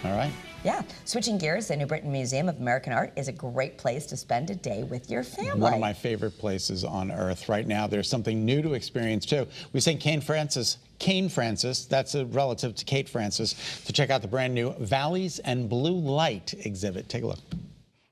All right. Yeah. Switching gears, the New Britain Museum of American Art is a great place to spend a day with your family. One of my favorite places on earth. Right now, there's something new to experience, too. We sent Cait Francis, that's a relative to Cait Francis, to check out the brand new Valleys and Blue Light exhibit. Take a look.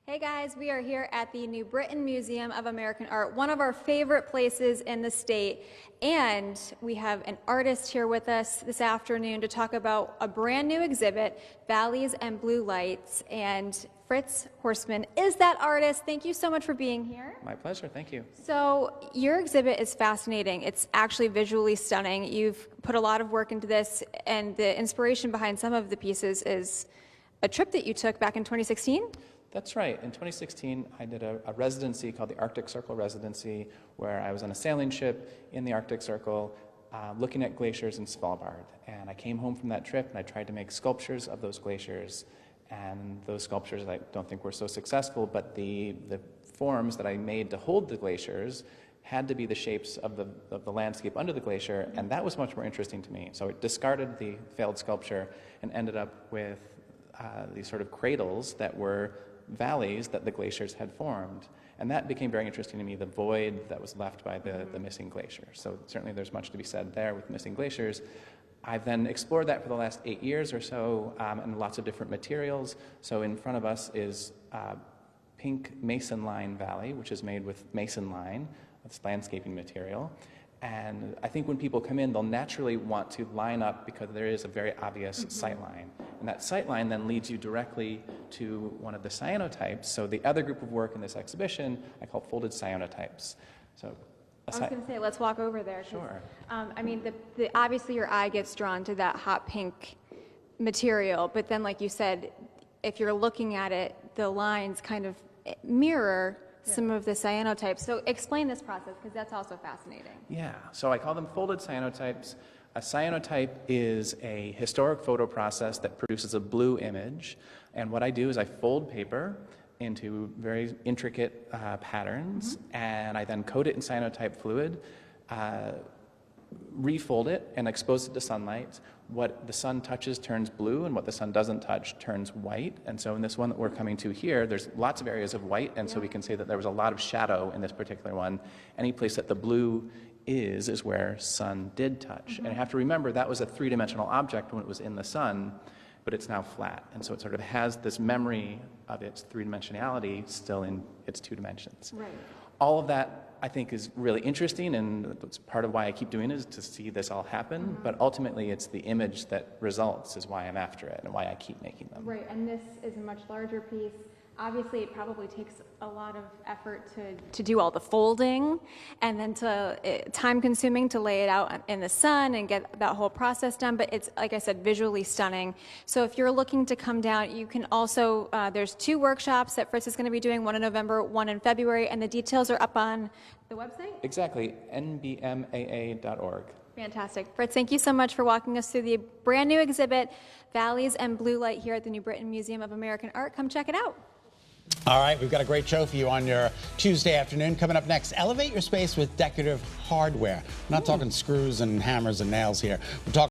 Hey guys, we are here at the New Britain Museum of American Art, one of our favorite places in the state. And we have an artist here with us this afternoon to talk about a brand new exhibit, Valleys and Blue Lights. And Fritz Horstman is that artist. Thank you so much for being here. My pleasure, thank you. So your exhibit is fascinating. It's actually visually stunning. You've put a lot of work into this, and the inspiration behind some of the pieces is a trip that you took back in 2016? That's right. In 2016, I did a residency called the Arctic Circle Residency, where I was on a sailing ship in the Arctic Circle looking at glaciers in Svalbard. And I came home from that trip and I tried to make sculptures of those glaciers. And those sculptures I don't think were so successful, but the forms that I made to hold the glaciers had to be the shapes of the landscape under the glacier, and that was much more interesting to me. So I discarded the failed sculpture and ended up with these sort of cradles that were valleys that the glaciers had formed. And that became very interesting to me, the void that was left by the missing glacier. So certainly there's much to be said there with missing glaciers. I've then explored that for the last 8 years or so in lots of different materials. So in front of us is pink mason line valley, which is made with mason line, this landscaping material. And I think when people come in, they'll naturally want to line up because there is a very obvious sight line. And that sight line then leads you directly to one of the cyanotypes. So the other group of work in this exhibition, I call folded cyanotypes. So I was going to say, let's walk over there. Sure. I mean, obviously your eye gets drawn to that hot pink material, but then like you said, if you're looking at it, the lines kind of mirror some of the cyanotypes. So explain this process, because that's also fascinating. Yeah, so I call them folded cyanotypes. A cyanotype is a historic photo process that produces a blue image. And what I do is I fold paper into very intricate patterns, and I then coat it in cyanotype fluid, refold it, and expose it to sunlight. What the sun touches turns blue, and what the sun doesn't touch turns white. And so in this one that we're coming to here, there's lots of areas of white, and so we can say that there was a lot of shadow in this particular one. Any place that the blue is where sun did touch. And you have to remember that was a three-dimensional object when it was in the sun, but it's now flat. And so it sort of has this memory of its three-dimensionality still in its two dimensions. Right. All of that, I think, is really interesting, and it's part of why I keep doing it, is to see this all happen. But ultimately, it's the image that results is why I'm after it and why I keep making them. Right, and this is a much larger piece. Obviously, it probably takes a lot of effort to do all the folding, and then time-consuming to lay it out in the sun and get that whole process done. But it's, like I said, visually stunning. So if you're looking to come down, you can also, there's 2 workshops that Fritz is going to be doing, one in November, one in February, and the details are up on the website? Exactly, nbmaa.org. Fantastic. Fritz, thank you so much for walking us through the brand new exhibit, Valleys and Blue Light, here at the New Britain Museum of American Art. Come check it out. All right, we've got a great show for you on your Tuesday afternoon. Coming up next, elevate your space with decorative hardware. We're not talking screws and hammers and nails here. We're talking